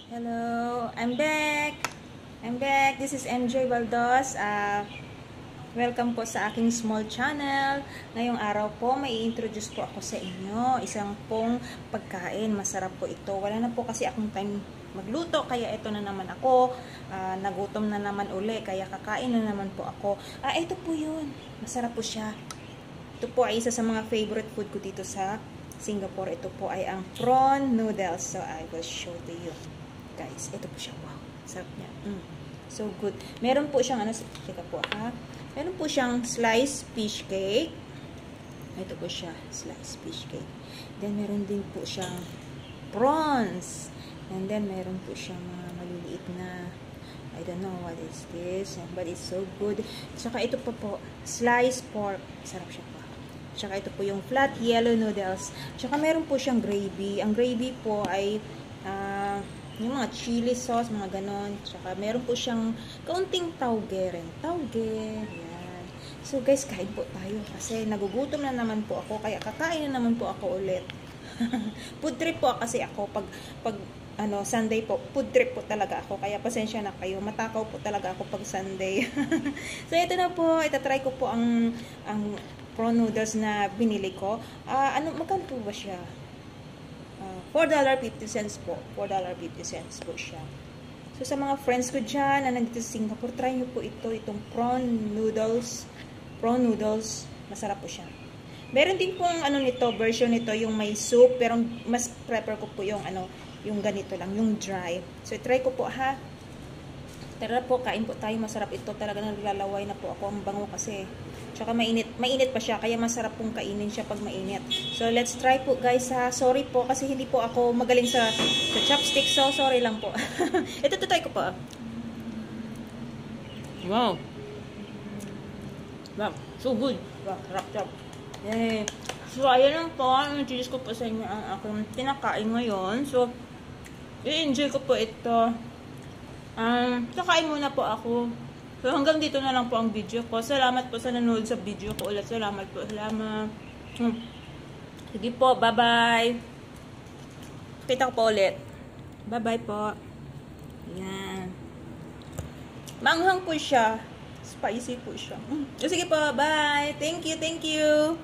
Hello, I'm back. This is MJ Baldos. Welcome po sa aking small channel. Ngayong araw po, may introduce po ako sa inyo. Isang pong pagkain. Masarap po ito. Wala na po kasi akong time magluto. Kaya ito na naman ako. Nagutom na naman uli. Kaya kakain na naman po ako. Ito po yun. Masarap po siya. Ito po ay isa sa mga favorite food ko dito sa Singapore. Ito po ay ang prawn noodles. So, I will show to you. Guys, ito po siya. Wow. Sarap niya. So good. Meron po siyang teka po ha. Meron po siyang sliced fish cake. Ito po siya, sliced fish cake. Then meron din po siyang prawns. And then meron po siyang mga maliliit na I don't know what is this, but it's so good. Tsaka ito po sliced pork. Sarap siya po. Tsaka ito po yung flat yellow noodles. Tsaka meron po siyang gravy. Ang gravy po ay yung mga chili sauce, mga ganon. Tsaka meron po siyang kaunting tauge rin. Tauge. Yan. So guys, kain po tayo. Kasi nagugutom na naman po ako. Kaya kakain na naman po ako ulit. Food trip po kasi ako. Pag Sunday po, food trip po talaga ako. Kaya pasensya na kayo. Matakaw po talaga ako pag Sunday. So ito na po. Itatry ko po ang prawn noodles na binili ko. Magkano po ba siya? $4.50 po. $4.50 po siya. So, sa mga friends ko dyan na nandito sa Singapore, try nyo po itong prawn noodles. Prawn noodles, masarap po siya. Meron din pong version nito, yung may soup, pero mas prefer ko po yung yung ganito lang, yung dry. So, try ko po ha. Tara po, kain po tayo. Masarap ito. Talaga naglalaway na po ako. Ang bango kasi. Tsaka mainit pa siya. Kaya masarap pong kainin siya pag mainit. So, let's try po guys ha. Sorry po kasi hindi po ako magaling sa chopstick. So, sorry lang po. Ito, try ko po. Wow. Wow. So good. Wow. Sarap. Yay. So, ayan lang po. Introduce ko po sa inyo ang aking pinakain ngayon. So, i-enjoy ko po ito. Kakain muna po ako. So, hanggang dito na lang po ang video ko. Salamat po sa nanood sa video ko ulit. Salamat po. Salamat. Sige po. Bye-bye. Kita ko po ulit. Bye-bye po. Yan. Manghang po siya. Spicy po siya. Sige po. Bye. Thank you.